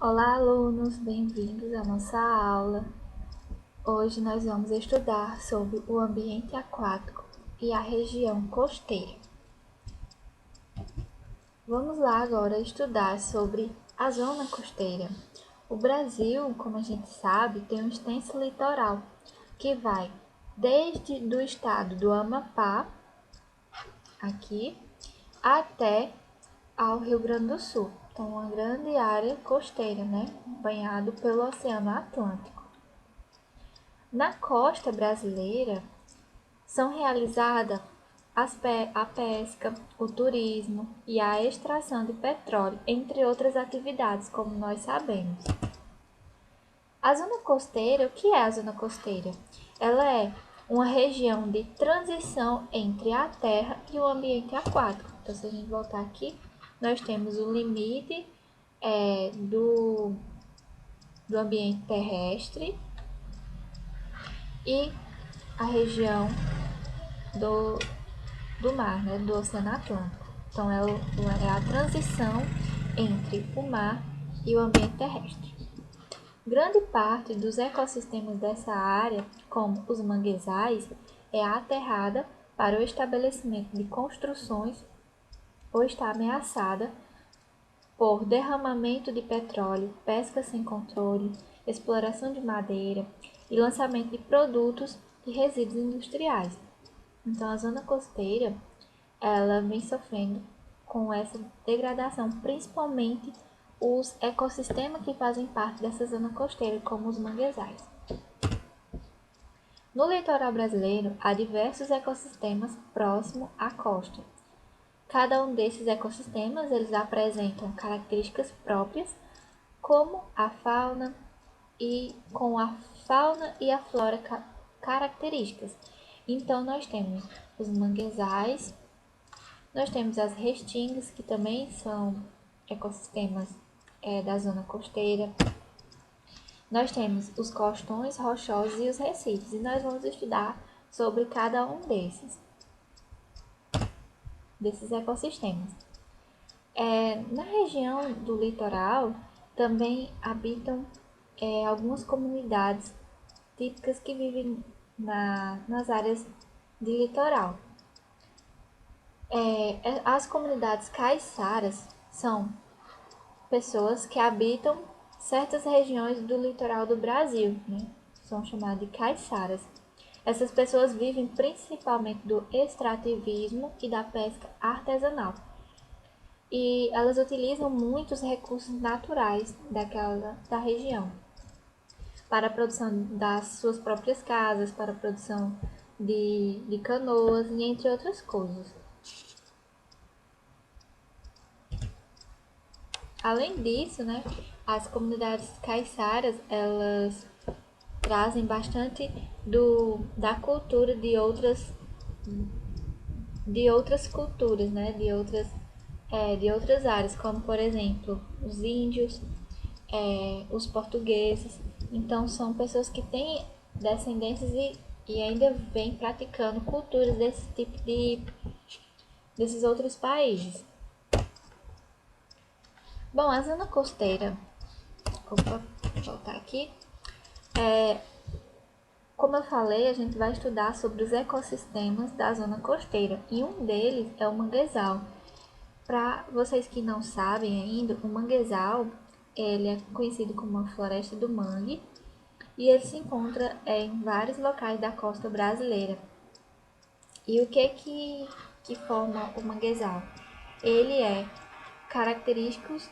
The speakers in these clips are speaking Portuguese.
Olá, alunos, bem-vindos à nossa aula. Hoje nós vamos estudar sobre o ambiente aquático e a região costeira. Vamos lá agora estudar sobre a zona costeira. O Brasil, como a gente sabe, tem um extenso litoral que vai desde do estado do Amapá, aqui, até ao Rio Grande do Sul. Então, uma grande área costeira, né? Banhado pelo Oceano Atlântico. Na costa brasileira, são realizadas a pesca, o turismo e a extração de petróleo, entre outras atividades, como nós sabemos. A zona costeira, o que é a zona costeira? Ela é uma região de transição entre a terra e o ambiente aquático. Então, se a gente voltar aqui, nós temos o limite do ambiente terrestre e a região do mar, né, do Oceano Atlântico. Então, é a transição entre o mar e o ambiente terrestre. Grande parte dos ecossistemas dessa área, como os manguezais, é aterrada para o estabelecimento de construções ou está ameaçada por derramamento de petróleo, pesca sem controle, exploração de madeira e lançamento de produtos e resíduos industriais. Então, a zona costeira, ela vem sofrendo com essa degradação, principalmente os ecossistemas que fazem parte dessa zona costeira, como os manguezais. No litoral brasileiro, há diversos ecossistemas próximos à costa. Cada um desses ecossistemas, eles apresentam características próprias, como a fauna e a flora características. Então, nós temos os manguezais, nós temos as restingas, que também são ecossistemas da zona costeira. Nós temos os costões rochosos e os recifes, e nós vamos estudar sobre cada um desses ecossistemas. Na região do litoral também habitam algumas comunidades típicas que vivem nas áreas de litoral. As comunidades caiçaras são pessoas que habitam certas regiões do litoral do Brasil, né? São chamadas de caiçaras. Essas pessoas vivem principalmente do extrativismo e da pesca artesanal. E elas utilizam muitos recursos naturais da região para a produção das suas próprias casas, para a produção de canoas e entre outras coisas. Além disso, né, as comunidades caiçaras, elas trazem bastante da cultura de outras culturas, né, de outras áreas, como por exemplo os índios, os portugueses. Então são pessoas que têm descendências e ainda vêm praticando culturas desses outros países. Bom, a zona costeira, vou voltar aqui, como eu falei, a gente vai estudar sobre os ecossistemas da zona costeira, e um deles é o manguezal. Para vocês que não sabem ainda, o manguezal ele é conhecido como uma floresta do mangue, e ele se encontra em vários locais da costa brasileira. E o que forma o manguezal? Ele é característicos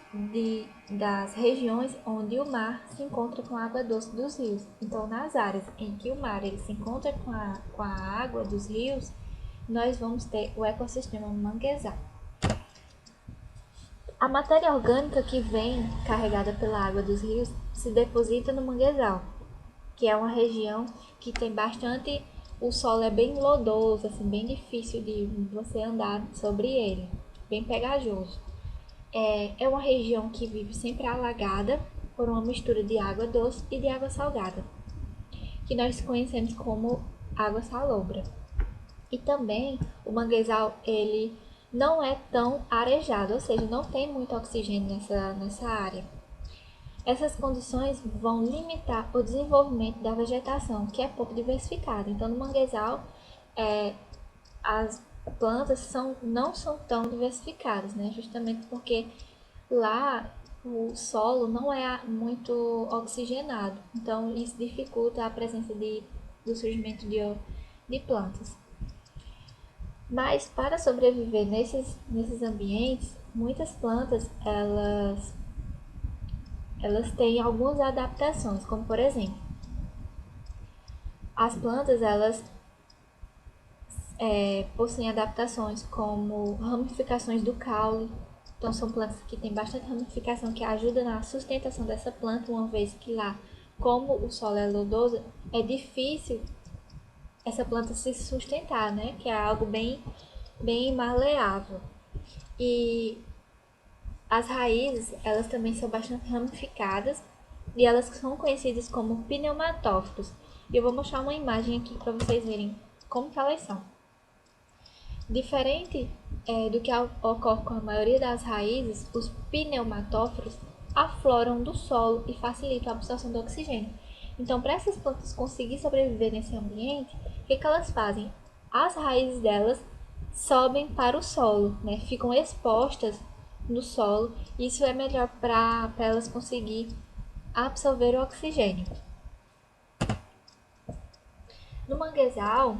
das regiões onde o mar se encontra com a água doce dos rios. Então, nas áreas em que o mar ele se encontra com a água dos rios, nós vamos ter o ecossistema manguezal. A matéria orgânica que vem carregada pela água dos rios se deposita no manguezal, que é uma região que tem bastante... O solo é bem lodoso, assim, bem difícil de você andar sobre ele, bem pegajoso. É uma região que vive sempre alagada por uma mistura de água doce e de água salgada, que nós conhecemos como água salobra. E também o manguezal ele não é tão arejado, ou seja, não tem muito oxigênio nessa área. Essas condições vão limitar o desenvolvimento da vegetação, que é pouco diversificada. Então, no manguezal, as plantas não são tão diversificadas, né? Justamente porque lá o solo não é muito oxigenado, então isso dificulta a presença do surgimento de plantas. Mas para sobreviver nesses ambientes, muitas plantas elas têm algumas adaptações, como por exemplo, as plantas elas possuem adaptações como ramificações do caule. Então são plantas que têm bastante ramificação que ajuda na sustentação dessa planta, uma vez que lá, como o solo é lodoso, é difícil essa planta se sustentar, né? Que é algo bem maleável. E as raízes, elas também são bastante ramificadas e elas são conhecidas como pneumatófitos. E eu vou mostrar uma imagem aqui para vocês verem como que elas são. Diferente do que ocorre com a maioria das raízes, os pneumatóforos afloram do solo e facilitam a absorção do oxigênio. Então, para essas plantas conseguirem sobreviver nesse ambiente, o que elas fazem? As raízes delas sobem para o solo, né? Ficam expostas no solo. Isso é melhor para elas conseguirem absorver o oxigênio. No manguezal,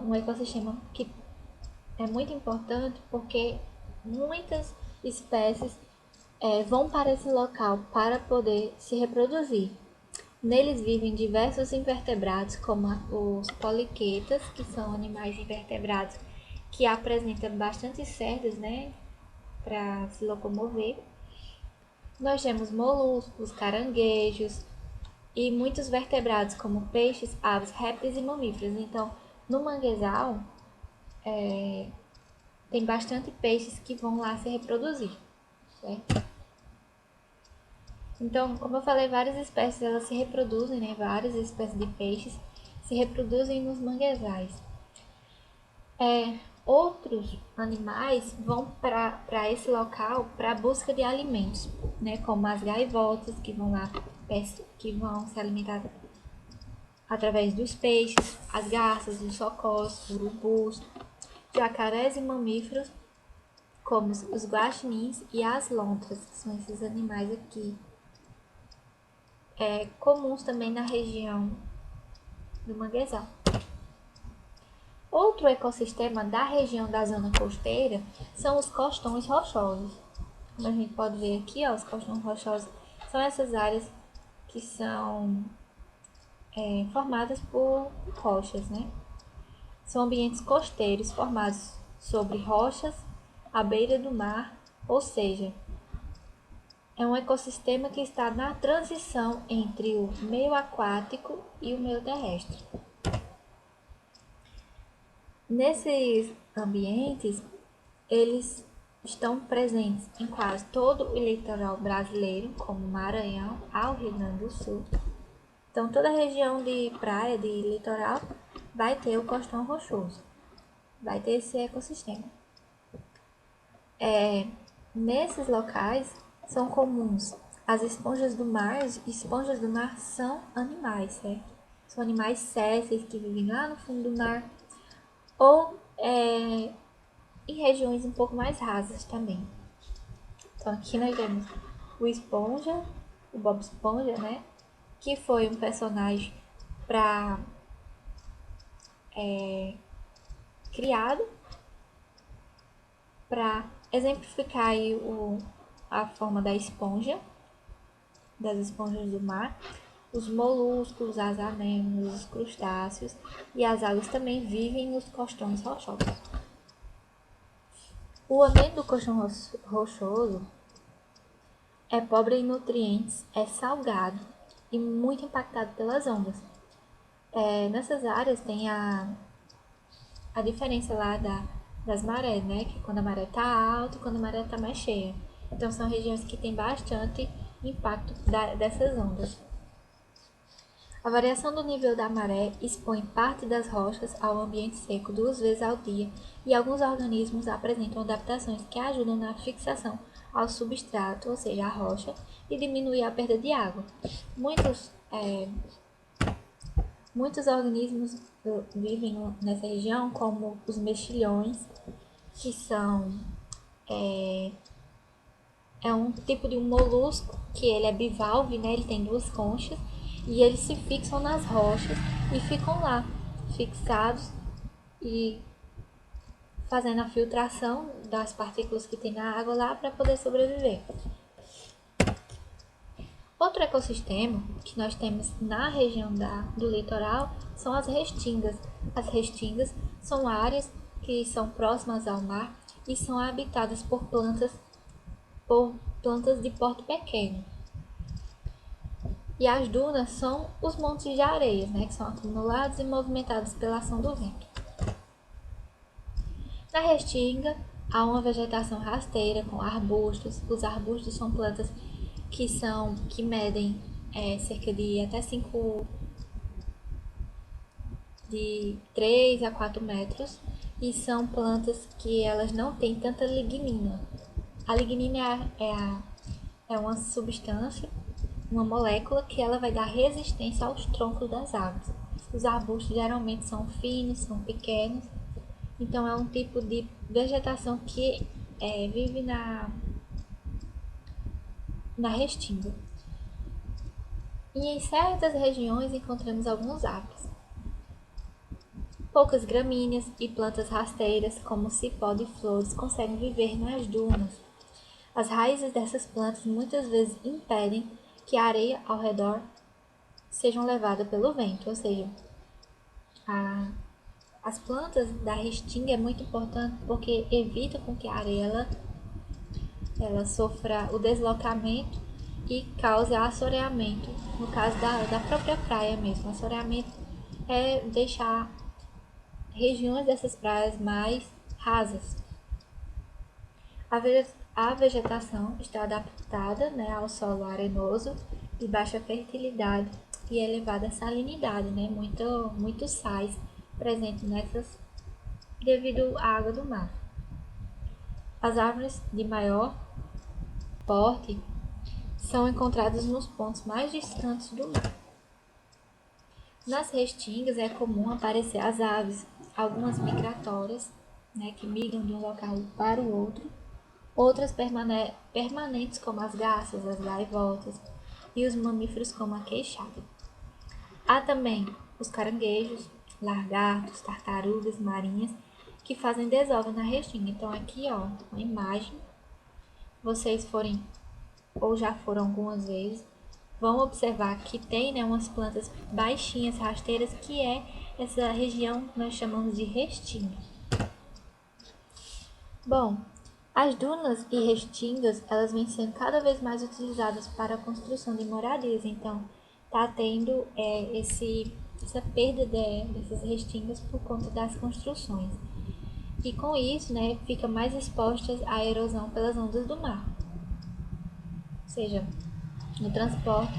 um ecossistema que é muito importante porque muitas espécies vão para esse local para poder se reproduzir. Neles vivem diversos invertebrados, como os poliquetas, que são animais invertebrados que apresentam bastante cerdas, né, para se locomover. Nós temos moluscos, caranguejos e muitos vertebrados, como peixes, aves, répteis e mamíferos. Então, no manguezal, tem bastante peixes que vão lá se reproduzir, certo? Então, como eu falei, várias espécies elas se reproduzem, né? Várias espécies de peixes se reproduzem nos manguezais. Outros animais vão para esse local para busca de alimentos, né? Como as gaivotas que vão lá que vão se alimentar através dos peixes, as garças, os socós, urubus, jacarés e mamíferos como os guaxinins e as lontras, que são esses animais aqui, comuns também na região do manguezal. Outro ecossistema da região da zona costeira são os costões rochosos. Como a gente pode ver aqui, ó, os costões rochosos são essas áreas que são formadas por rochas, né? São ambientes costeiros formados sobre rochas à beira do mar, ou seja, é um ecossistema que está na transição entre o meio aquático e o meio terrestre. Nesses ambientes, eles estão presentes em quase todo o litoral brasileiro, como Maranhão ao Rio Grande do Sul. Então, toda a região de praia, de litoral, vai ter o costão rochoso, vai ter esse ecossistema. Nesses locais, são comuns as esponjas do mar. As esponjas do mar são animais, certo? São animais sésseis que vivem lá no fundo do mar ou em regiões um pouco mais rasas também. Então aqui nós temos o Esponja, o Bob Esponja, né? Que foi um personagem criado para exemplificar aí a forma da esponja, das esponjas do mar. Os moluscos, as anêmonas, os crustáceos e as algas também vivem nos costões rochosos. O ambiente do costão rochoso é pobre em nutrientes, é salgado e muito impactado pelas ondas. Nessas áreas tem a diferença lá das marés, né? Que quando a maré está alta e quando a maré está mais cheia. Então são regiões que têm bastante impacto dessas ondas. A variação do nível da maré expõe parte das rochas ao ambiente seco 2 vezes ao dia e alguns organismos apresentam adaptações que ajudam na fixação ao substrato, ou seja, a rocha, e diminuir a perda de água. Muitos organismos vivem nessa região, como os mexilhões, que é um tipo de um molusco que ele é bivalve, né? Ele tem duas conchas e eles se fixam nas rochas e ficam lá, fixados e fazendo a filtração das partículas que tem na água lá para poder sobreviver. Outro ecossistema que nós temos na região do litoral são as restingas. As restingas são áreas que são próximas ao mar e são habitadas por plantas de porte pequeno. E as dunas são os montes de areia, né, que são acumulados e movimentados pela ação do vento. Na restinga, há uma vegetação rasteira com arbustos. Os arbustos são plantas que medem cerca de até 3 a 4 metros e são plantas que elas não têm tanta lignina. A lignina é uma substância, uma molécula que ela vai dar resistência aos troncos das árvores. Os arbustos geralmente são finos, são pequenos, então é um tipo de vegetação que vive na restinga. E em certas regiões encontramos algumas árvores. Poucas gramíneas e plantas rasteiras, como cipó de flores, conseguem viver nas dunas. As raízes dessas plantas muitas vezes impedem que a areia ao redor seja levada pelo vento, ou seja, as plantas da restinga é muito importante porque evita com que a areia ela sofra o deslocamento e cause assoreamento. No caso da própria praia mesmo, assoreamento é deixar regiões dessas praias mais rasas. A vegetação está adaptada, né, ao solo arenoso de baixa fertilidade e elevada salinidade, né, muito sais presentes nessas devido à água do mar. As árvores de maior porte são encontradas nos pontos mais distantes do mar. Nas restingas é comum aparecer as aves, algumas migratórias, né, que migram de um local para o outro, outras permanentes como as garças, as gaivotas e os mamíferos como a queixada. Há também os caranguejos, lagartos, tartarugas marinhas que fazem desova na restinga. Então aqui, ó, uma imagem. Vocês forem ou já foram algumas vezes, vão observar que tem, né, umas plantas baixinhas, rasteiras, que é essa região que nós chamamos de restinga. Bom, as dunas e restingas, elas vêm sendo cada vez mais utilizadas para a construção de moradias, então está tendo essa perda dessas restingas por conta das construções. E com isso, né, fica mais expostas à erosão pelas ondas do mar. Ou seja, no transporte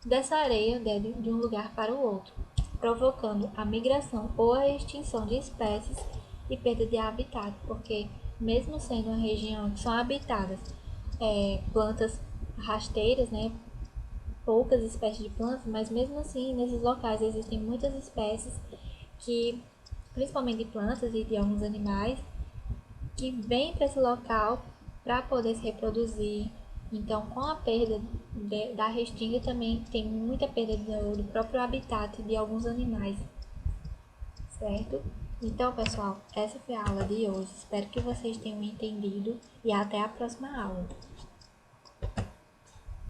dessa areia de um lugar para o outro, provocando a migração ou a extinção de espécies e perda de habitat, porque mesmo sendo uma região que são habitadas plantas rasteiras, né, poucas espécies de plantas, mas mesmo assim nesses locais existem muitas espécies que, principalmente de plantas e de alguns animais, que vêm para esse local para poder se reproduzir. Então, com a perda da restinga também tem muita perda do próprio habitat de alguns animais, certo? Então, pessoal, essa foi a aula de hoje. Espero que vocês tenham entendido e até a próxima aula.